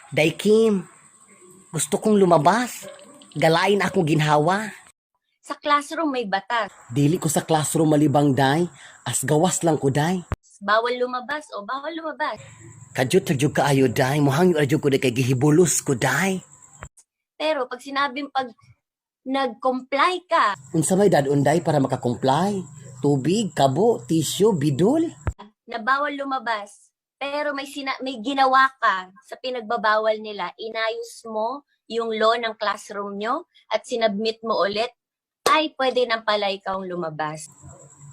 Day Kim, gusto kong lumabas. Galain akong ginhawa. Sa classroom may batas. Dili ko sa classroom malibang day, as gawas lang ko day. Bawal lumabas o bawal lumabas. Kadyot tagyog kaayo day, muhang yung ko day kay gihibulos ko day. Pero pag sinabing pag nag-comply ka, Unsa may dadon day para makakomply? Tubig, kabo, tissue, bidol. na bawal lumabas, pero may ginawa ka sa pinagbabawal nila, inayos mo yung law ng classroom nyo at sinabmit mo ulit, ay pwede nang pala ikaw lumabas.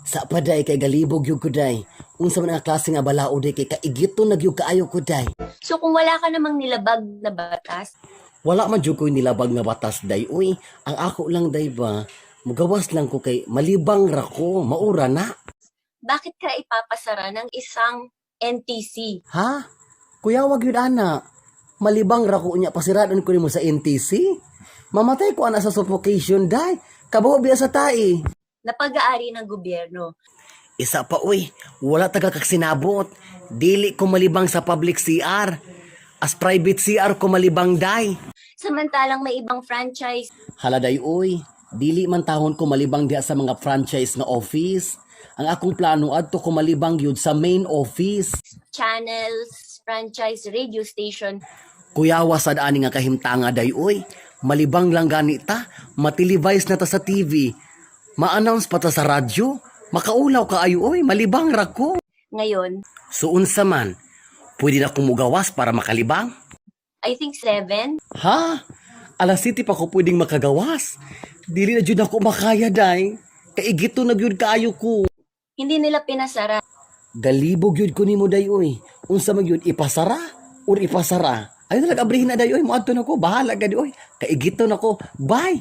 Sa pa day kay galibog yung ko day. Unsa man ang klase nga balao day kay kaigito nagyug kaayo ko day. So kung wala ka namang nilabag na batas, Wala man jud ko nilabag nga batas day. Uy, ang ako lang day ba, mugawas lang ko kay malibang ra ko, maura na. bakit ka ipapasara ng isang NTC? Ha? Kuya, wag yun ana. Malibang ra ko unya pasiradon ko nimo sa NTC. Mamatay ko ana sa suffocation day. Kabawa biya sa tai. Na pag-aari ng gobyerno. Isa pa uy, wala taga kaksinabot. Dili ko malibang sa public CR. As private CR ko malibang day. Samantalang may ibang franchise, Haladay uy, dili man tahon ko malibang diha sa mga franchise nga office. Ang akong plano adto ko malibang yun sa main office. channels, franchise, radio station, Kuyawa sad ani nga kahimtanga day uy. Malibang lang ganita, matelevised na ta sa TV. Ma-announce pa ta sa radyo. Makaulaw ka ayo uy, malibang ra ko. ngayon, So unsa man, pwede na kong mugawas para makalibang? I think 7. Ha? Alas City pa ko pwedeng makagawas. Dili na jud ako makaya day. Kaigito na gyud kaayo ko. Hindi nila pinasara. Galibog yun ko ni mo dayoy. Unsa man yun, ipasara? Or ipasara? Ayun na nag-abrihin na dayoy. Muadto na ko. Bahala ka dayoy. Kaigito na ko. Bye!